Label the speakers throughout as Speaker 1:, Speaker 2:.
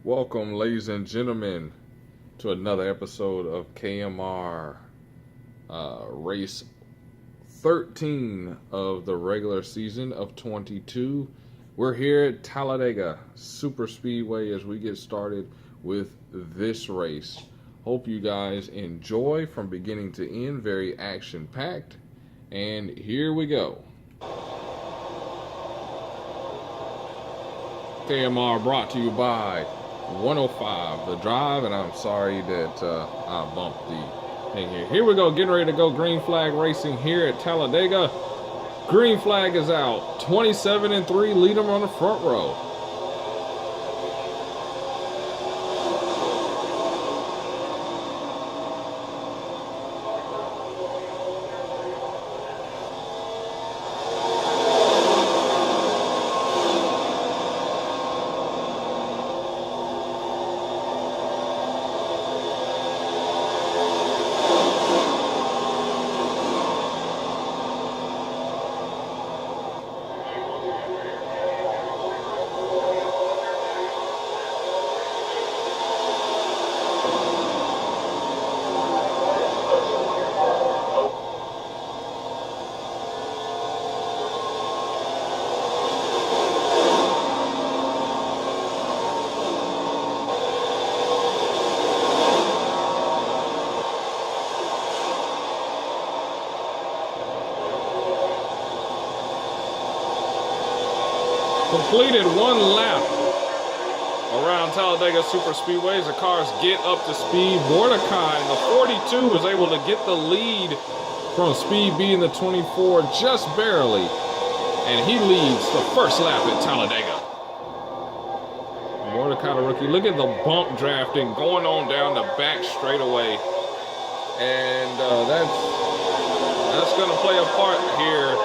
Speaker 1: Welcome, ladies and gentlemen, to another episode of KMR Race 13 of the regular season of 22. We're here at Talladega Super Speedway as we get started with this race. Hope you guys enjoy from beginning to end. Very action-packed. And here we go. KMR brought to you by 105 The Drive, and I'm sorry that I bumped the thing here. Here we go, getting ready to go. Green flag racing here at Talladega. Green flag is out. 27-3, lead them on the front row. Completed one lap around Talladega Super Speedway as the cars get up to speed. Mordecai in the 42 was able to get the lead from Speed B in the 24 just barely. And he leads the first lap at Talladega. Mordecai, the rookie. Look at the bump drafting going on down the back straightaway. And that's going to play a part here.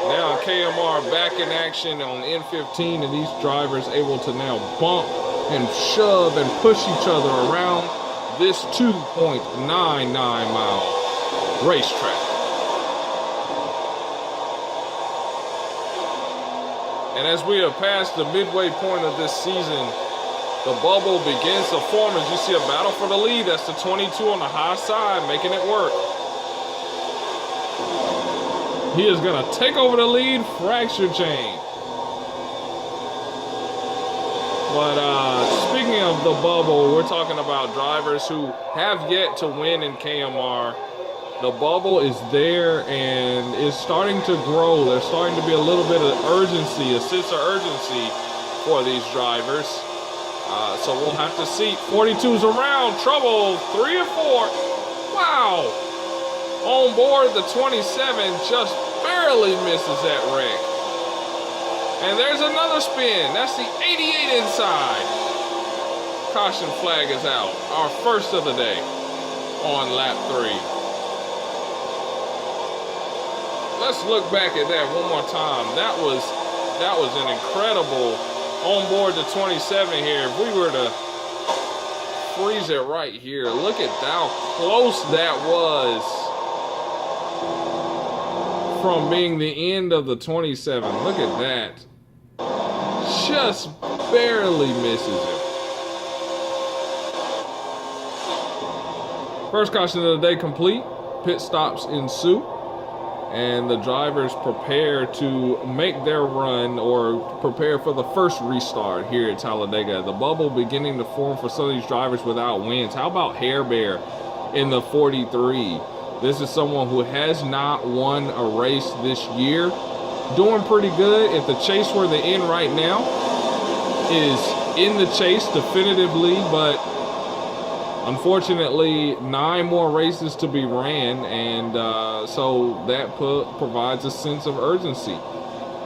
Speaker 1: Now KMR back in action on N15, and these drivers able to now bump and shove and push each other around this 2.99 mile racetrack. And as we have passed the midway point of this season, the bubble begins to form as you see a battle for the lead. That's the 22 on the high side, making it work. He is going to take over the lead, fracture chain. But speaking of the bubble, we're talking about drivers who have yet to win in KMR. The bubble is there and is starting to grow. There's starting to be a little bit of urgency, a sense of urgency for these drivers. So we'll have to see. 42's around, trouble, 3 or 4. Wow. On board, the 27 just barely misses that wreck. And there's another spin. That's the 88 inside. Caution flag is out. Our first of the day on lap 3. Let's look back at that one more time. That was an incredible on board the 27 here. If we were to freeze it right here, look at how close that was from being the end of the 27. Look at that. Just barely misses it. First caution of the day complete. Pit stops ensue. And the drivers prepare to make their run or prepare for the first restart here at Talladega. The bubble beginning to form for some of these drivers without wins. How about Hair Bear in the 43? This is someone who has not won a race this year. Doing pretty good. If the chase were the end right now, is in the chase definitively, but unfortunately 9 more races to be ran, and so that provides a sense of urgency.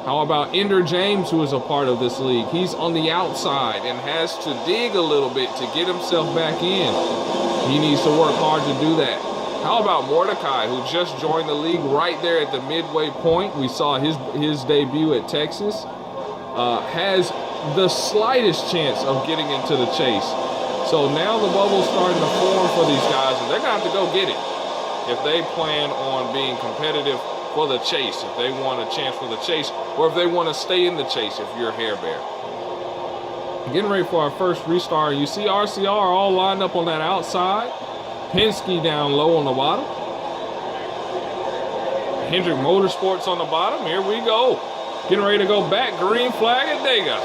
Speaker 1: How about Ender James, who is a part of this league? He's on the outside and has to dig a little bit to get himself back in. He needs to work hard to do that. How about Mordecai, who just joined the league right there at the midway point? We saw his debut at Texas. Has the slightest chance of getting into the chase. So now the bubble's starting to form for these guys, and they're going to have to go get it if they plan on being competitive for the chase, if they want a chance for the chase, or if they want to stay in the chase if you're Hair Bear. Getting ready for our first restart. You see RCR all lined up on that outside. Penske down low on the bottom. Hendrick Motorsports on the bottom. Here we go. Getting ready to go back. Green flag at Dega.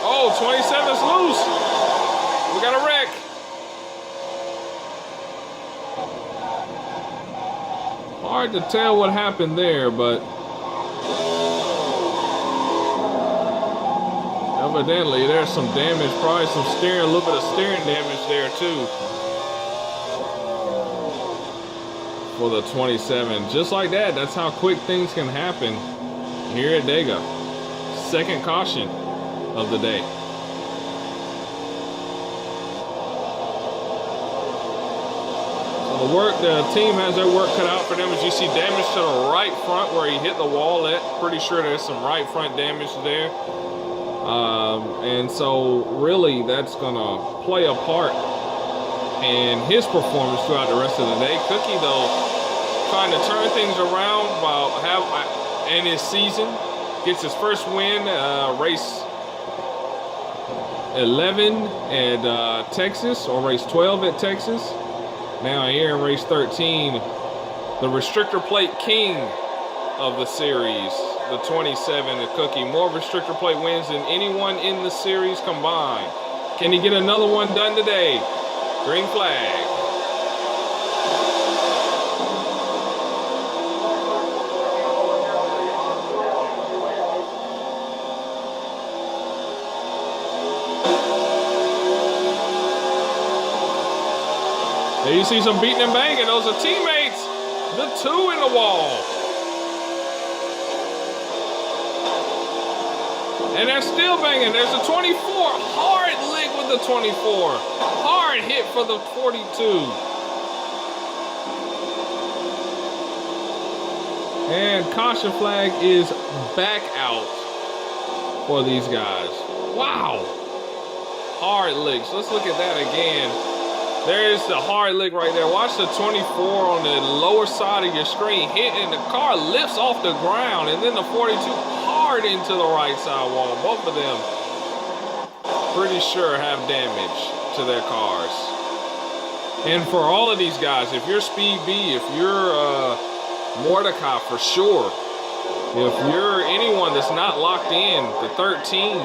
Speaker 1: Oh, 27's loose. We got a wreck. Hard to tell what happened there, but evidently there's some damage, probably some steering, a little bit of steering damage there too for the 27. Just like that, that's how quick things can happen here at Dega. Second caution of the day. The team has their work cut out for them. As you see damage to the right front where he hit the wall at. Pretty sure there's some right front damage there. And so really that's gonna play a part in his performance throughout the rest of the day. Cookie though, trying to turn things around in his season. Gets his first win, race 11 at Texas, or race 12 at Texas. Now here in race 13, the restrictor plate king of the series, the 27, the Cookie. More restrictor plate wins than anyone in the series combined. Can he get another one done today? Green flag. There you see some beating and banging. Those are teammates. The 2 in the wall. And they're still banging. There's a 24. Hard lick with the 24. Hard hit for the 42. And caution flag is back out for these guys. Wow. Hard licks. Let's look at that again. There's the hard lick right there. Watch the 24 on the lower side of your screen hit, and the car lifts off the ground, and then the 42 hard into the right side wall. Both of them pretty sure have damage to their cars. And for all of these guys, if you're Speed B, if you're Mordecai for sure, if you're anyone that's not locked in, the 13,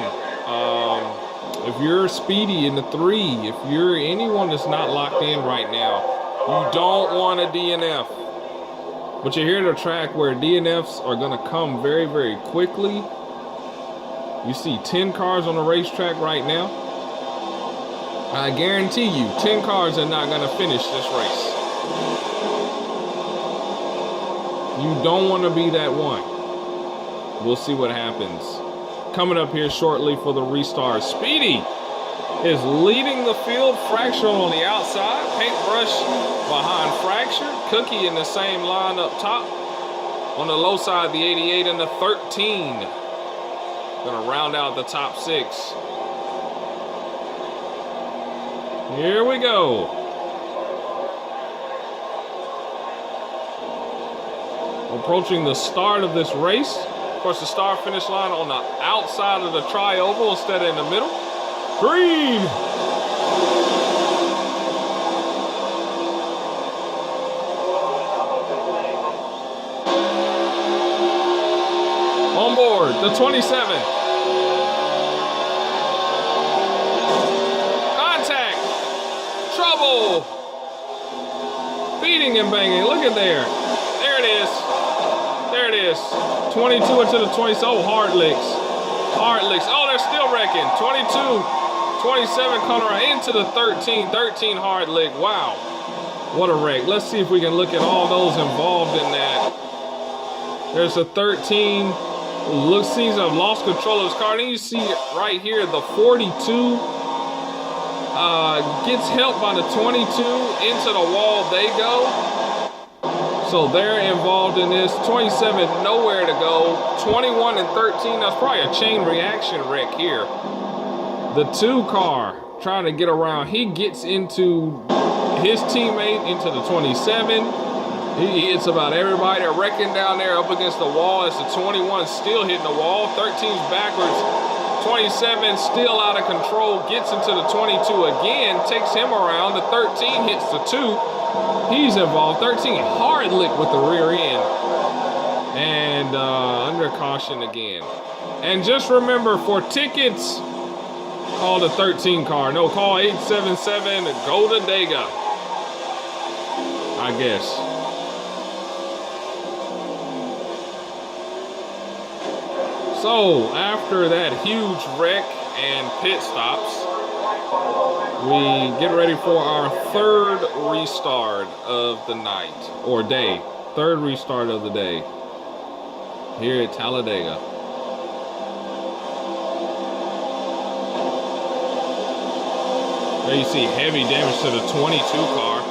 Speaker 1: if you're Speedy in the 3, if you're anyone that's not locked in right now, you don't want a DNF. But you're here at a track where DNFs are going to come very, very quickly. You see 10 cars on the racetrack right now. I guarantee you, 10 cars are not going to finish this race. You don't want to be that one. We'll see what happens. Coming up here shortly for the restart. Speedy is leading the field. Fracture on the outside. Paintbrush behind Fracture. Cookie in the same line up top. On the low side, the 88 and the 13. Gonna round out the top 6. Here we go. Approaching the start of this race. Of course, the start-finish line on the outside of the tri-oval instead of in the middle. Green! On board, the 27. Contact! Trouble! Beating and banging, look at there. There it is. There it is. 22 into the 20. Oh, hard licks. Hard licks. Oh, they're still wrecking. 22, 27 coming around into the 13. 13 hard lick. Wow. What a wreck. Let's see if we can look at all those involved in that. There's a 13. Seems to have lost control of his car. Then you see right here the 42 gets helped by the 22 into the wall. They go. So they're involved in this. 27 nowhere to go. 21 and 13. That's probably a chain reaction wreck here. The 2 car trying to get around. He gets into his teammate into the 27. He hits about everybody. They're wrecking down there up against the wall. It's the 21 still hitting the wall. 13's backwards. 27 still out of control. Gets into the 22 again. Takes him around. The 13 hits the 2. He's involved. 13 hard lick with the rear end. And under caution again. And just remember, for tickets, call the 13 car. No, call 877 and go to Dega, I guess. So after that huge wreck and pit stops, we get ready for our 3rd restart of the night, or day. 3rd restart of the day here at Talladega. There you see heavy damage to the 22 car.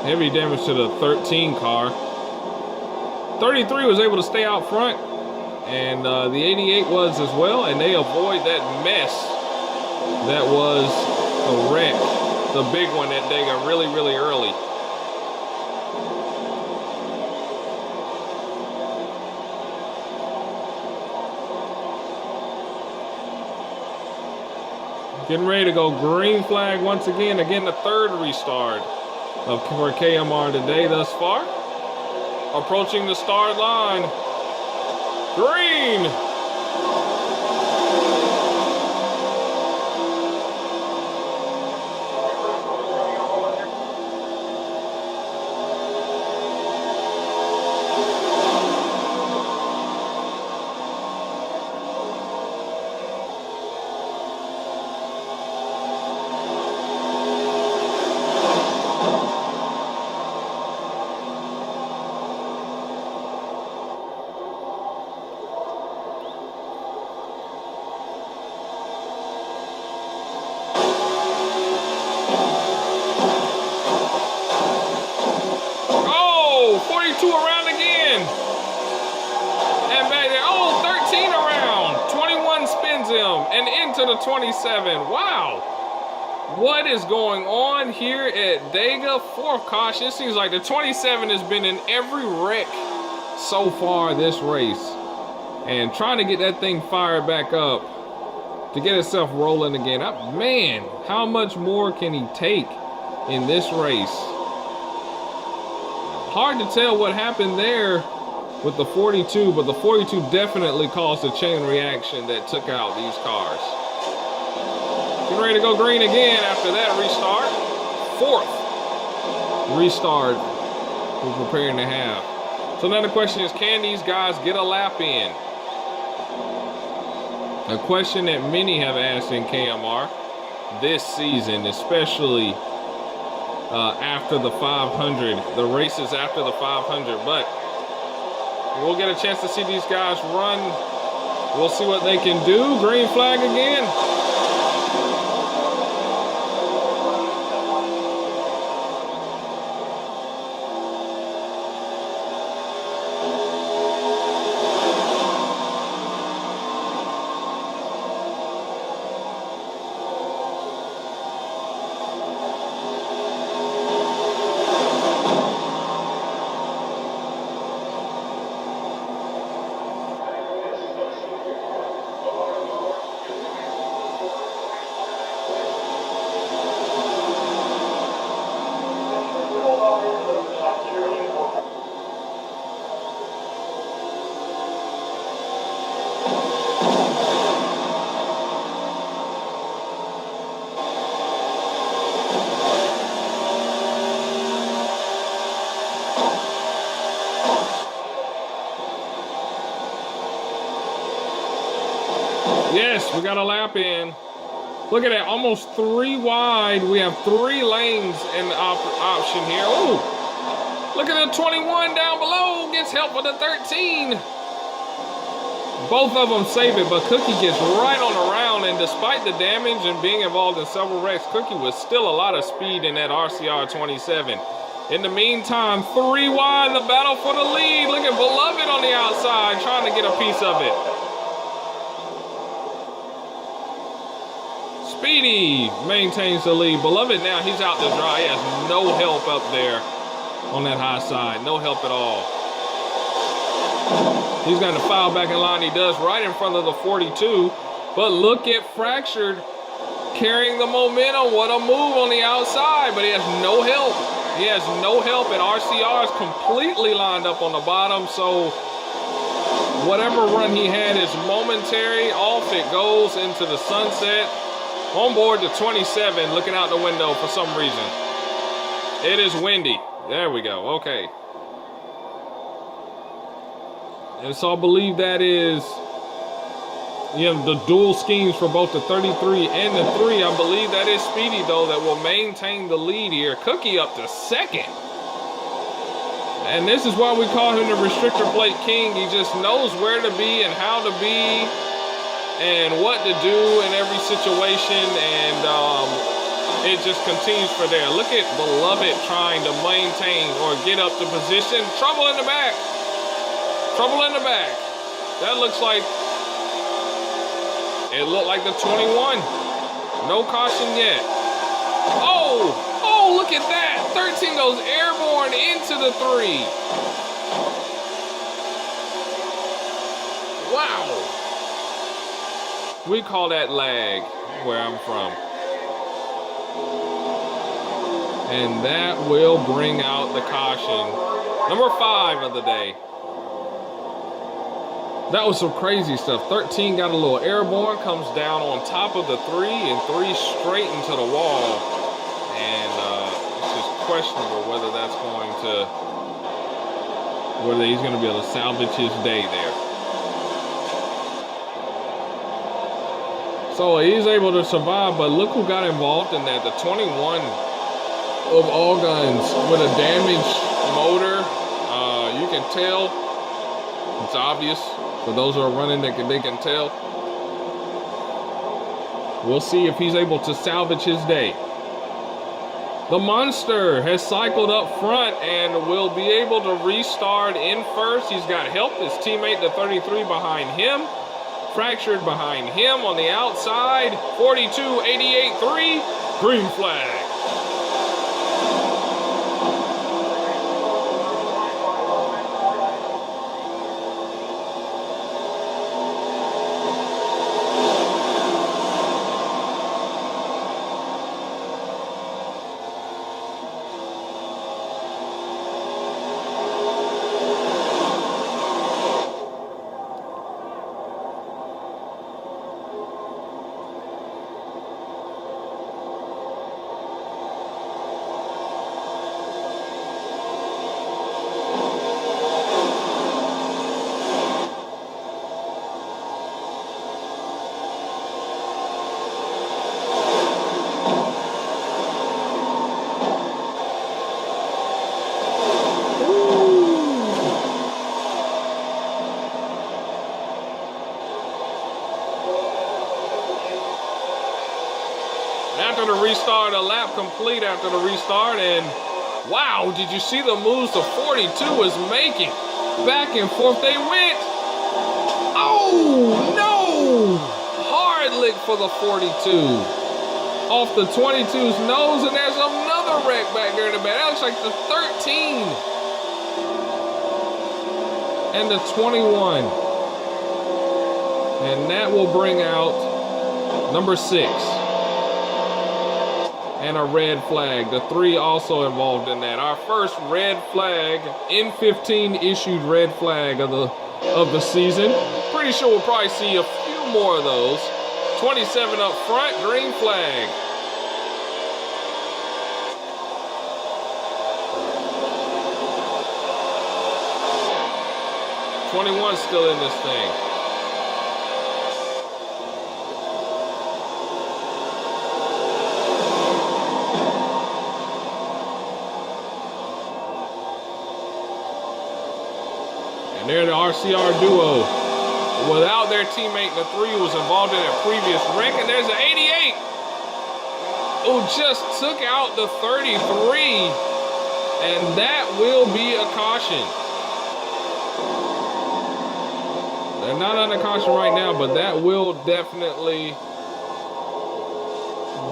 Speaker 1: Heavy damage to the 13 car. 33 was able to stay out front, and the 88 was as well, and they avoid that mess that was the wreck, the big one at Dega really, really early. Getting ready to go green flag once again. Again, the 3rd restart for KMR today thus far. Approaching the start line. Green. Around again. And back there, 13 around. 21 spins him and into the 27. Wow. What is going on here at Dega? 4th caution. It seems like the 27 has been in every wreck so far this race. And trying to get that thing fired back up to get itself rolling again. Man, how much more can he take in this race? Hard to tell what happened there with the 42, but the 42 definitely caused a chain reaction that took out these cars. Getting ready to go green again after that restart. 4th restart we're preparing to have. So now the question is, can these guys get a lap in? A question that many have asked in KMR this season, especially after the 500, the races after the 500, but we'll get a chance to see these guys run. We'll see what they can do. Green flag again. Yes, we got a lap in. Look at that, almost 3 wide. We have 3 lanes in the option here. Oh, look at the 21 down below. Gets help with the 13. Both of them save it, but Cookie gets right on around, and despite the damage and being involved in several wrecks, Cookie was still a lot of speed in that RCR 27. In the meantime, 3 wide, the battle for the lead. Look at Beloved on the outside, trying to get a piece of it. Speedy maintains the lead. Beloved now, he's out to dry. He has no help up there on that high side. No help at all. He's going to foul back in line. He does right in front of the 42. But look at Fractured carrying the momentum. What a move on the outside, but he has no help. He has no help, and RCR is completely lined up on the bottom, so whatever run he had is momentary. Off it goes into the sunset. On board to 27, looking out the window for some reason. It is windy. There we go, okay. And so I believe that is, the dual schemes for both the 33 and the 3. I believe that is Speedy, though, that will maintain the lead here. Cookie up to second. And this is why we call him the restrictor plate king. He just knows where to be and how to be and what to do in every situation. And it just continues for there. Look at Beloved trying to maintain or get up to position. Trouble in the back. Trouble in the back. That looks like... It looked like the 21. No caution yet. Oh, look at that. 13 goes airborne into the 3. Wow. We call that lag where I'm from. And that will bring out the caution. Number 5 of the day. That was some crazy stuff. 13 got a little airborne, comes down on top of the 3, and 3 straight into the wall. And it's just questionable whether that's going to, whether he's going to be able to salvage his day there. So he's able to survive, but look who got involved in that. The 21 of all guns with a damaged motor. You can tell, it's obvious. For those who are running, they can tell. We'll see if he's able to salvage his day. The Monster has cycled up front and will be able to restart in first. He's got help. His teammate, the 33, behind him. Fractured behind him on the outside. 42, 88, 3. Green flag. After the restart, a lap complete after the restart, and wow, did you see the moves the 42 was making? Back and forth they went. Oh, no! Hard lick for the 42. Off the 22's nose, and there's another wreck back there in the back. That looks like the 13. And the 21. And that will bring out number 6. And a red flag. The 3 also involved in that. Our first red flag, N15 issued red flag of the season. Pretty sure we'll probably see a few more of those. 27 up front, green flag. '21 still in this thing. And they're the RCR duo. Without their teammate, the 3 was involved in a previous wreck. And there's an 88 who just took out the 33. And that will be a caution. They're not under caution right now, but that will definitely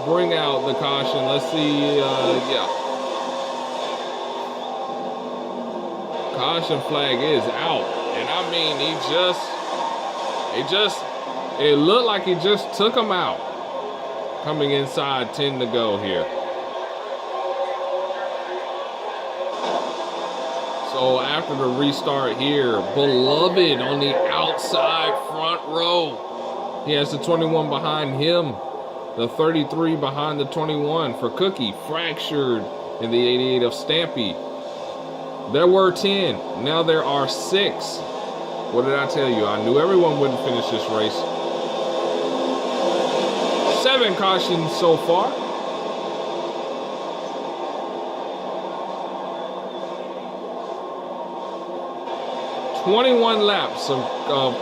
Speaker 1: bring out the caution. Let's see, yeah. Caution flag is out. And I mean, it looked like he just took him out. Coming inside, 10 to go here. So after the restart here, Beloved on the outside front row. He has the 21 behind him. The 33 behind the 21 for Cookie. Fractured in the 88 of Stampy. There were 10. Now there are 6. What did I tell you? I knew everyone wouldn't finish this race. 7 cautions so far. "21 laps of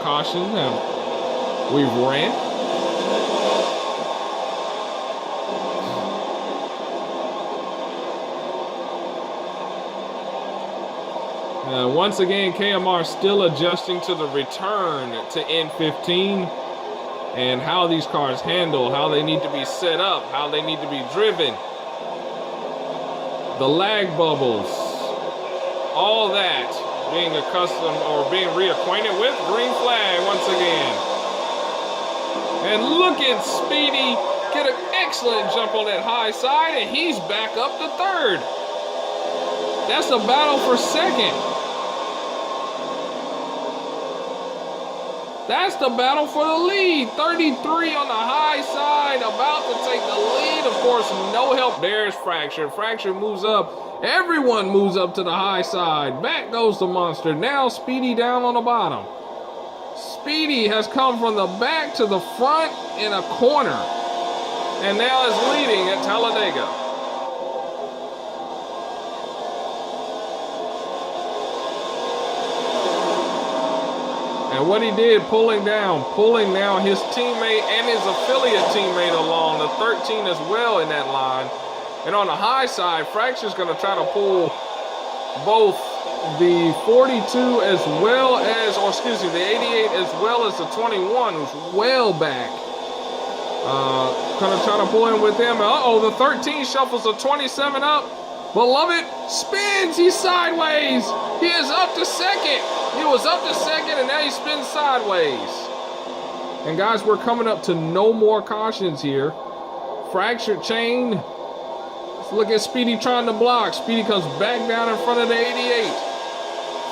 Speaker 1: caution we've ran. Once again, KMR still adjusting to the return to N15 and how these cars handle, how they need to be set up, how they need to be driven. The lag bubbles, all that being accustomed or being reacquainted with. Green flag once again. And look at Speedy get an excellent jump on that high side, and he's back up to 3rd. That's a battle for 2nd. That's the battle for the lead. 33 on the high side, about to take the lead. Of course, no help. There's Fracture. Fracture moves up. Everyone moves up to the high side. Back goes the Monster. Now Speedy down on the bottom. Speedy has come from the back to the front in a corner, and now is leading at Talladega. And what he did, pulling down his teammate and his affiliate teammate along, the 13 as well in that line. And on the high side, Fracture's going to try to pull both the 42 as well as, or excuse me, the 88 as well as the 21, who's well back. Going to try to pull in with him. Uh-oh, the 13 shuffles the 27 up. Beloved spins, he's sideways. He is up to 2nd. He was up to 2nd, and now he spins sideways. And guys, we're coming up to no more cautions here. Fractured chain. Let's look at Speedy trying to block. Speedy comes back down in front of the 88.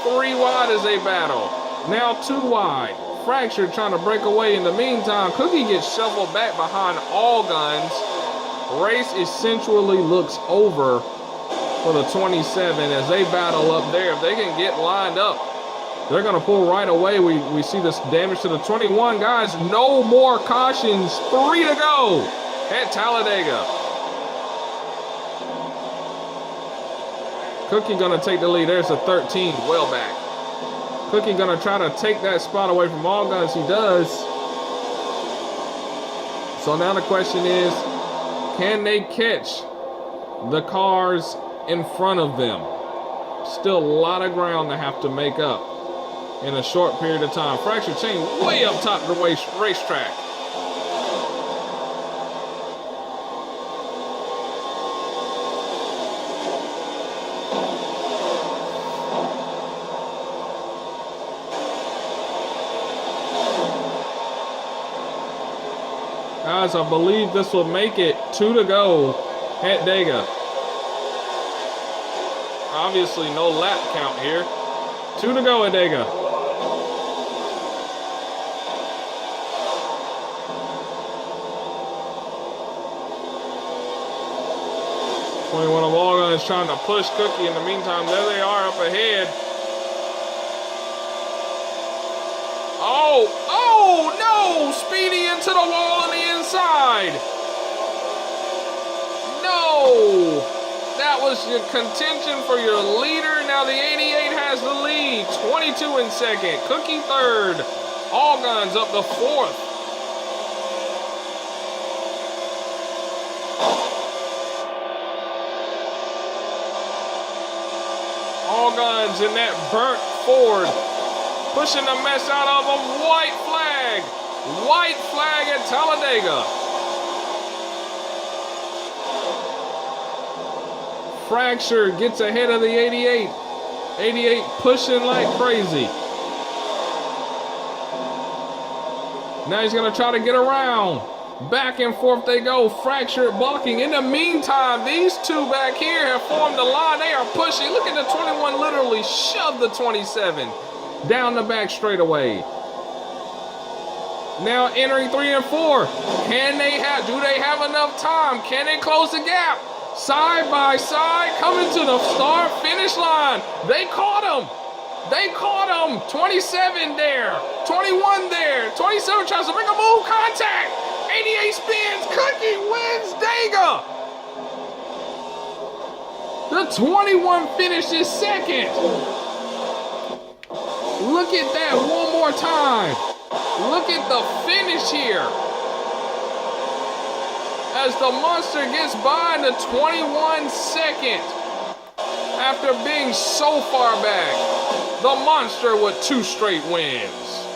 Speaker 1: 3 wide as they battle. Now 2 wide. Fractured trying to break away. In the meantime, Cookie gets shuffled back behind All Guns. Race essentially looks over for the 27 as they battle up there. If they can get lined up, they're going to pull right away. We see this damage to the 21. Guys, no more cautions. 3 to go at Talladega. Cookie going to take the lead. There's a 13, well back. Cookie going to try to take that spot away from All Guns. He does. So now the question is, can they catch the cars in front of them? Still a lot of ground to have to make up in a short period of time. Fracture chain way up top of the racetrack. Guys, I believe this will make it 2 to go at Dega. Obviously no lap count here. 2 to go at Dega. One of All Guns trying to push Cookie. In the meantime, there they are up ahead. Oh no! Speedy into the wall on the inside. No! That was your contention for your leader. Now the 88 has the lead. 22 in 2nd. Cookie 3rd. All Guns up to 4th. guns in that burnt Ford. Pushing the mess out of them. White flag. White flag at Talladega. Fracture gets ahead of the 88. 88 pushing like crazy. Now he's going to try to get around. Back and forth they go. Fracture balking. In the meantime, these two back here have formed a line. They are pushing. Look at the 21 literally shove the 27 down the back straightaway. Now entering 3 and 4. Do they have enough time? Can they close the gap? Side by side, coming to the start finish line. They caught him. They caught him. 27 there. 21 there. 27 tries to make a move. Contact. 88 spins. Cookie wins Dega. The 21 finishes second. Look at that one more time. Look at the finish here. As the monster gets by in the 21 second. After being so far back, the monster with 2 straight wins.